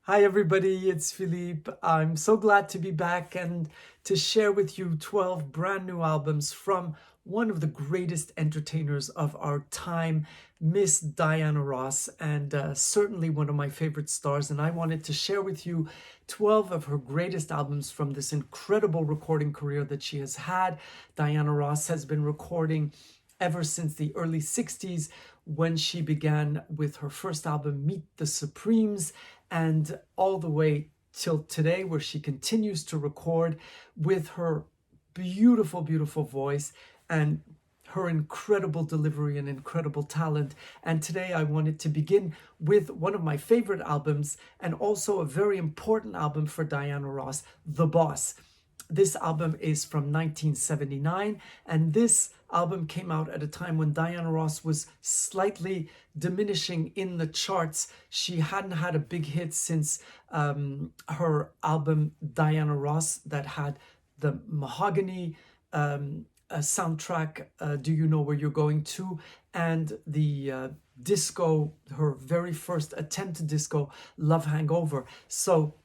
Hi, everybody, it's Philippe. I'm so glad to be back and to share with you 12 brand new albums from one of the greatest entertainers of our time, Miss Diana Ross, and certainly one of my favorite stars. And I wanted to share with you 12 of her greatest albums from this incredible recording career that she has had. Diana Ross has been recording ever since the early 60s when she began with her first album, Meet the Supremes, and all the way till today, where she continues to record with her beautiful, beautiful voice and her incredible delivery and incredible talent. And today I wanted to begin with one of my favorite albums and also a very important album for Diana Ross, The Boss. This album is from 1979, and this album came out at a time when Diana Ross was slightly diminishing in the charts. She hadn't had a big hit since her album Diana Ross that had the Mahogany soundtrack, Do You Know Where You're Going To, and the disco, her very first attempt to disco, Love Hangover. So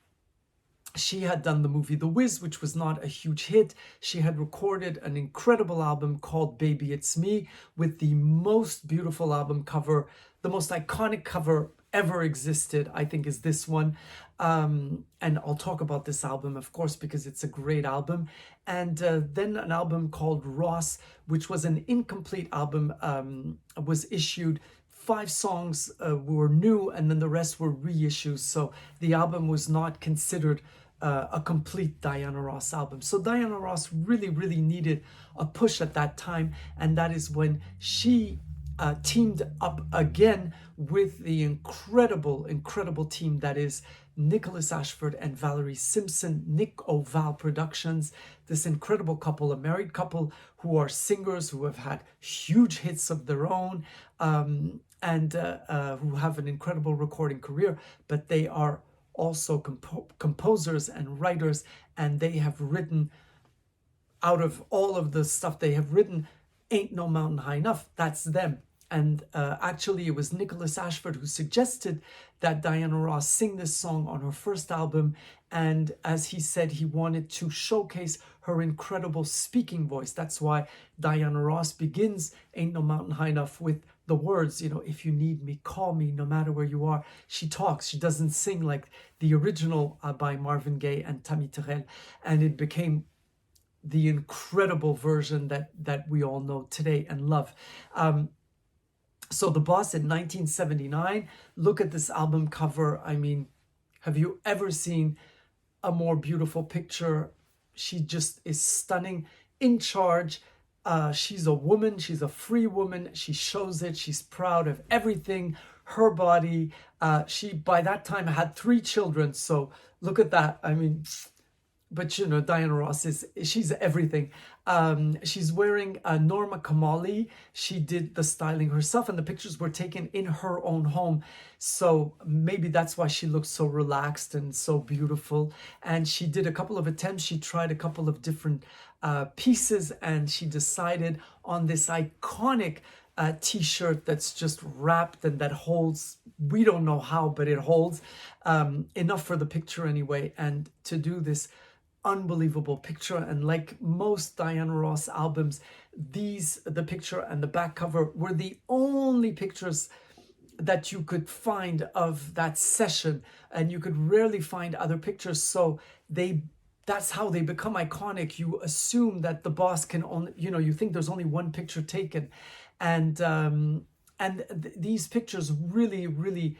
she had done the movie The Wiz, which was not a huge hit. She had recorded an incredible album called Baby It's Me with the most beautiful album cover, the most iconic cover ever existed, I think, is this one. And I'll talk about this album, of course, because it's a great album. And then an album called Ross, which was an incomplete album, was issued. 5 songs were new, and then the rest were reissues. So the album was not considered a complete Diana Ross album. So Diana Ross really, really needed a push at that time, and that is when she teamed up again with the incredible, incredible team that is Nicholas Ashford and Valerie Simpson, Nick Oval Productions, this incredible couple, a married couple who are singers who have had huge hits of their own, and who have an incredible recording career, but they are also composers and writers, and they have written, out of all of the stuff they have written, Ain't No Mountain High Enough, that's them. And actually, it was Nicholas Ashford who suggested that Diana Ross sing this song on her first album. And as he said, he wanted to showcase her incredible speaking voice. That's why Diana Ross begins Ain't No Mountain High Enough with the words, if you need me, call me, no matter where you are. She talks. She doesn't sing like the original by Marvin Gaye and Tammy Terrell. And it became the incredible version that we all know today and love. So The Boss in 1979, look at this album cover. I mean, have you ever seen a more beautiful picture? She just is stunning, in charge. She's a woman, she's a free woman. She shows it, she's proud of everything, her body. She, by that time, had 3 children. So look at that. I mean, but Diana Ross she's everything. She's wearing a Norma Kamali. She did the styling herself, and the pictures were taken in her own home. So maybe that's why she looks so relaxed and so beautiful. And she did a couple of attempts. She tried a couple of different pieces, and she decided on this iconic t-shirt that's just wrapped and that holds, we don't know how, but it holds enough for the picture anyway, and to do this unbelievable picture. And like most Diana Ross albums, the picture and the back cover were the only pictures that you could find of that session, and you could rarely find other pictures. So that's how they become iconic. You assume that the boss can only, you think there's only one picture taken, and these pictures really, really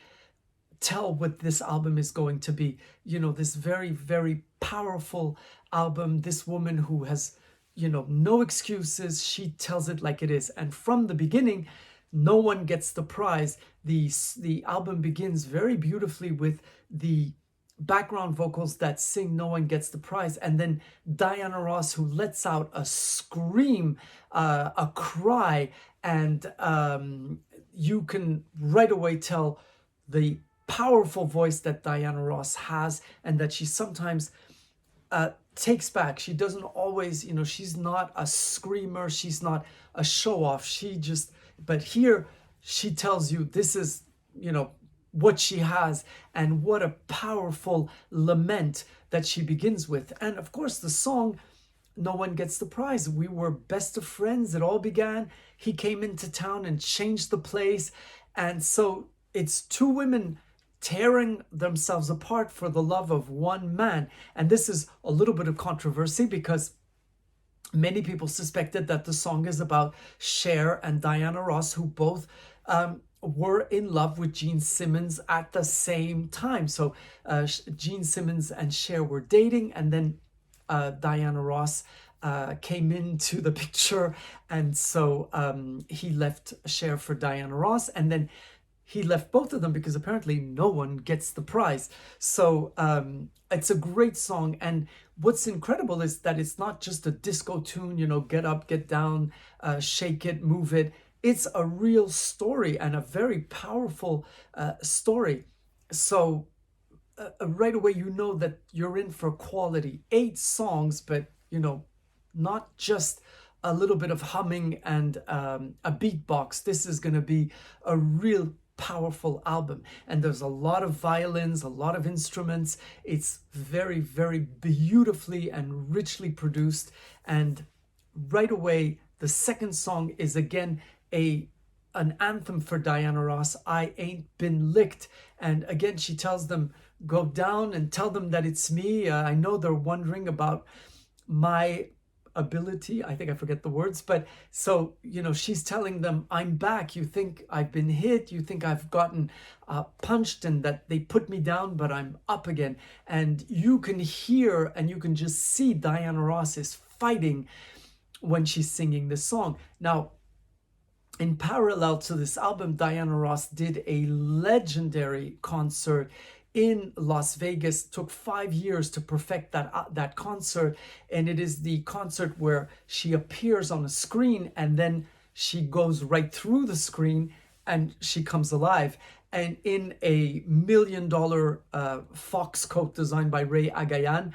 tell what this album is going to be. This very, very powerful album. This woman who has, no excuses. She tells it like it is. And from the beginning, no one gets the prize. The album begins very beautifully with the background vocals that sing No One Gets the Prize, and then Diana Ross, who lets out a scream, a cry, and you can right away tell the powerful voice that Diana Ross has, and that she sometimes takes back. She doesn't always, she's not a screamer, she's not a show off. But here she tells you, this is, what she has, and what a powerful lament that she begins with. And of course, the song, no one gets the prize. We were best of friends. It all began. He came into town and changed the place. And so it's two women tearing themselves apart for the love of one man. And this is a little bit of controversy because many people suspected that the song is about Cher and Diana Ross, who both were in love with Gene Simmons at the same time. So Gene Simmons and Cher were dating, and then Diana Ross came into the picture, and so he left Cher for Diana Ross, and then he left both of them because apparently no one gets the prize. So it's a great song, and what's incredible is that it's not just a disco tune, you know, get up, get down, shake it, move it. It's a real story, and a very powerful story. So right away you know that you're in for quality. 8 songs, but you know, not just a little bit of humming and a beatbox. This is going to be a real powerful album, and there's a lot of violins, a lot of instruments. It's very, very beautifully and richly produced. And right away, the second song is again an anthem for Diana Ross, I Ain't Been Licked. And again, she tells them, go down and tell them that it's me. I know they're wondering about my ability. I think I forget the words, but so, you know, she's telling them, I'm back. You think I've been hit. You think I've gotten punched and that they put me down, but I'm up again. And you can hear and you can just see Diana Ross is fighting when she's singing this song. Now, in parallel to this album, Diana Ross did a legendary concert in Las Vegas. It took 5 years to perfect that concert, and it is the concert where she appears on a screen and then she goes right through the screen and she comes alive. And in a $1 million fox coat designed by Ray Agayan,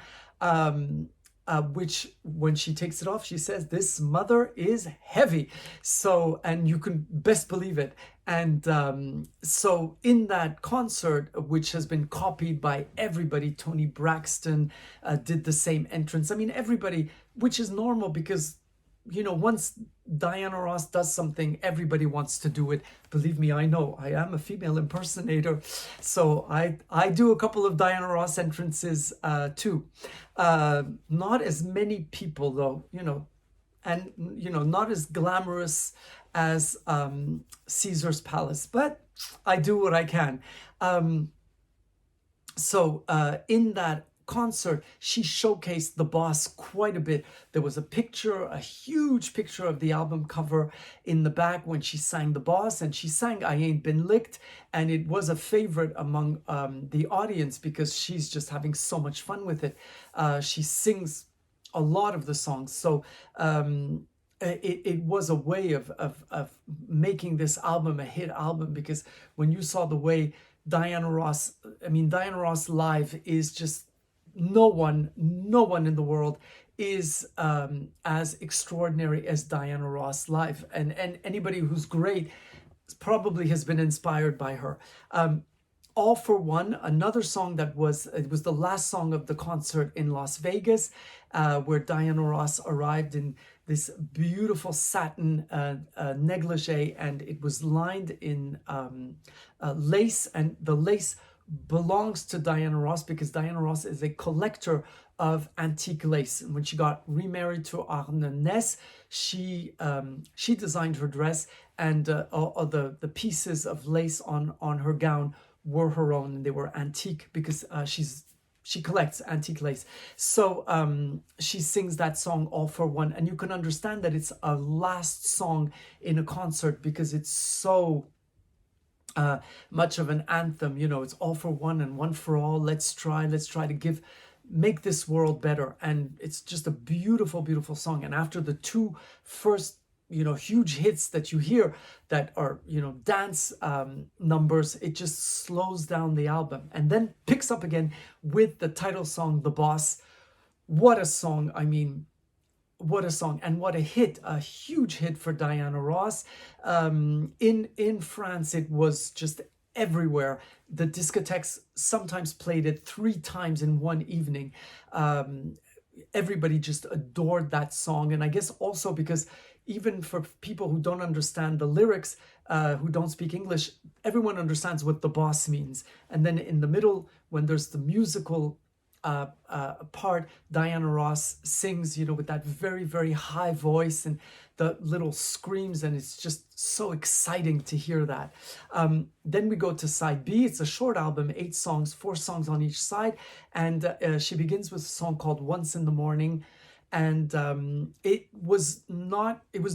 which when she takes it off, she says, this mother is heavy. So, and you can best believe it. And so in that concert, which has been copied by everybody, Tony Braxton did the same entrance. I mean, everybody, which is normal because, you know, once Diana Ross does something, everybody wants to do it. Believe me, I know. I am a female impersonator. So I do a couple of Diana Ross entrances too. Not as many people though, you know, and, you know, not as glamorous as Caesar's Palace, but I do what I can. So in that concert, she showcased The Boss quite a bit. There was a picture, a huge picture of the album cover in the back when she sang The Boss, and she sang I Ain't Been Licked, and it was a favorite among the audience because she's just having so much fun with it. She sings a lot of the songs, so it was a way of making this album a hit album, because when you saw the way Diana Ross, I mean, Diana Ross live is just, no one in the world is as extraordinary as Diana Ross live, and anybody who's great probably has been inspired by her. All for One, another song that it was the last song of the concert in Las Vegas, where Diana Ross arrived in this beautiful satin negligee, and it was lined in lace, and the lace belongs to Diana Ross because Diana Ross is a collector of antique lace. And when she got remarried to Arne Ness, she designed her dress, and all the pieces of lace on her gown were her own, and they were antique because she collects antique lace. So she sings that song All for One, and you can understand that it's a last song in a concert because it's so much of an anthem. You know, it's all for one and one for all. Let's try to make this world better. And it's just a beautiful, beautiful song. And after the two first, you know, huge hits that you hear that are, you know, dance numbers, it just slows down the album and then picks up again with the title song, The Boss. What a song. I mean, what a song, and what a hit, a huge hit for Diana Ross. In France, it was just everywhere. The discotheques sometimes played it 3 times in one evening. Everybody just adored that song. And I guess also because even for people who don't understand the lyrics, who don't speak English, everyone understands what the boss means. And then in the middle, when there's the musical part, Diana Ross sings, with that very, very high voice and the little screams, and it's just so exciting to hear that. Then we go to side B. It's a short album, 8 songs, 4 songs on each side, and she begins with a song called Once in the Morning. And it was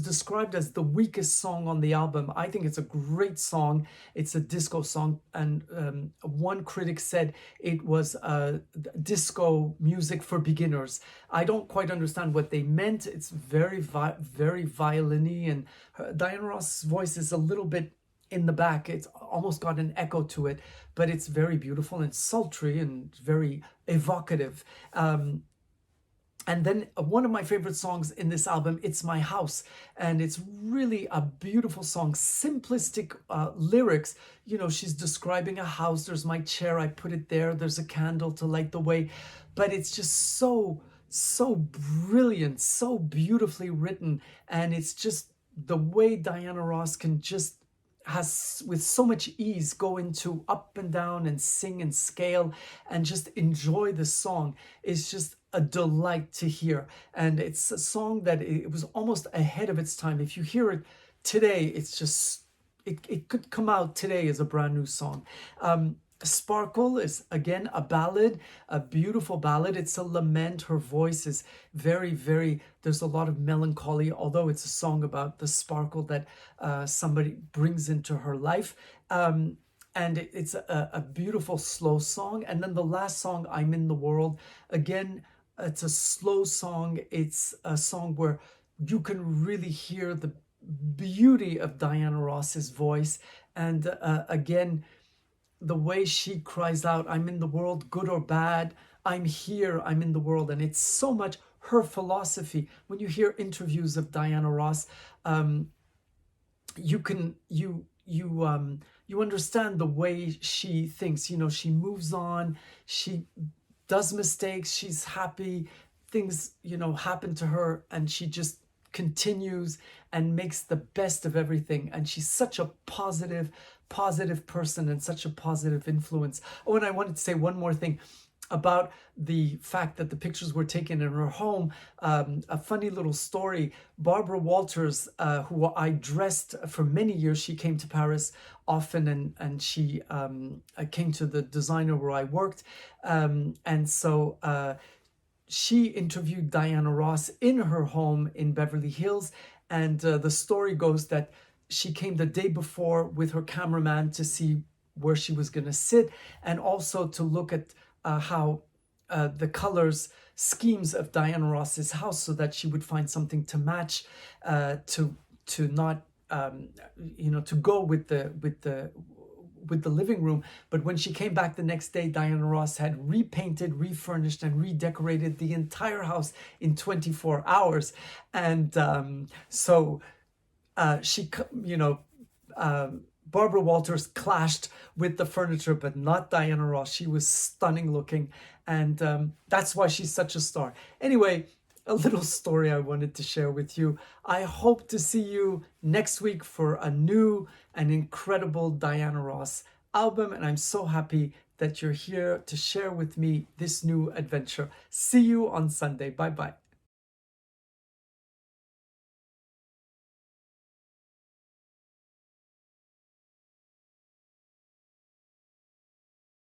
described as the weakest song on the album. I think it's a great song. It's a disco song, and one critic said it was disco music for beginners. I don't quite understand what they meant. It's very very violin-y, and Diana Ross's voice is a little bit in the back. It's almost got an echo to it, but it's very beautiful and sultry and very evocative. And then one of my favorite songs in this album, It's My House. And it's really a beautiful song, simplistic lyrics. She's describing a house. There's my chair, I put it there. There's a candle to light the way. But it's just so brilliant, so beautifully written. And it's just the way Diana Ross can just has with so much ease go into up and down and sing and scale and just enjoy the song is just a delight to hear. And it's a song that it was almost ahead of its time. If you hear it today, it's just it could come out today as a brand new song. Sparkle is again a ballad, a beautiful ballad. It's a lament. Her voice is very, very, there's a lot of melancholy, although it's a song about the sparkle that somebody brings into her life. And it's a beautiful slow song. And then the last song, I'm in the World, again, it's a slow song. It's a song where you can really hear the beauty of Diana Ross's voice. And again, the way she cries out, I'm in the world, good or bad, I'm here, I'm in the world. And it's so much her philosophy. When you hear interviews of Diana Ross, you understand the way she thinks. She moves on, she does mistakes, she's happy, things, happen to her, and she just continues and makes the best of everything. And she's such a positive person and such a positive influence. Oh, and I wanted to say one more thing about the fact that the pictures were taken in her home. A funny little story. Barbara Walters, who I dressed for many years, she came to Paris often, and she came to the designer where I worked. And so she interviewed Diana Ross in her home in Beverly Hills. And the story goes that she came the day before with her cameraman to see where she was going to sit, and also to look at how the colors schemes of Diana Ross's house, so that she would find something to match, to not to go with the living room. But when she came back the next day, Diana Ross had repainted, refurnished, and redecorated the entire house in 24 hours. And Barbara Walters clashed with the furniture, but not Diana Ross. She was stunning looking, and that's why she's such a star. Anyway, a little story I wanted to share with you. I hope to see you next week for a new and incredible Diana Ross album, and I'm so happy that you're here to share with me this new adventure. See you on Sunday. Bye-bye.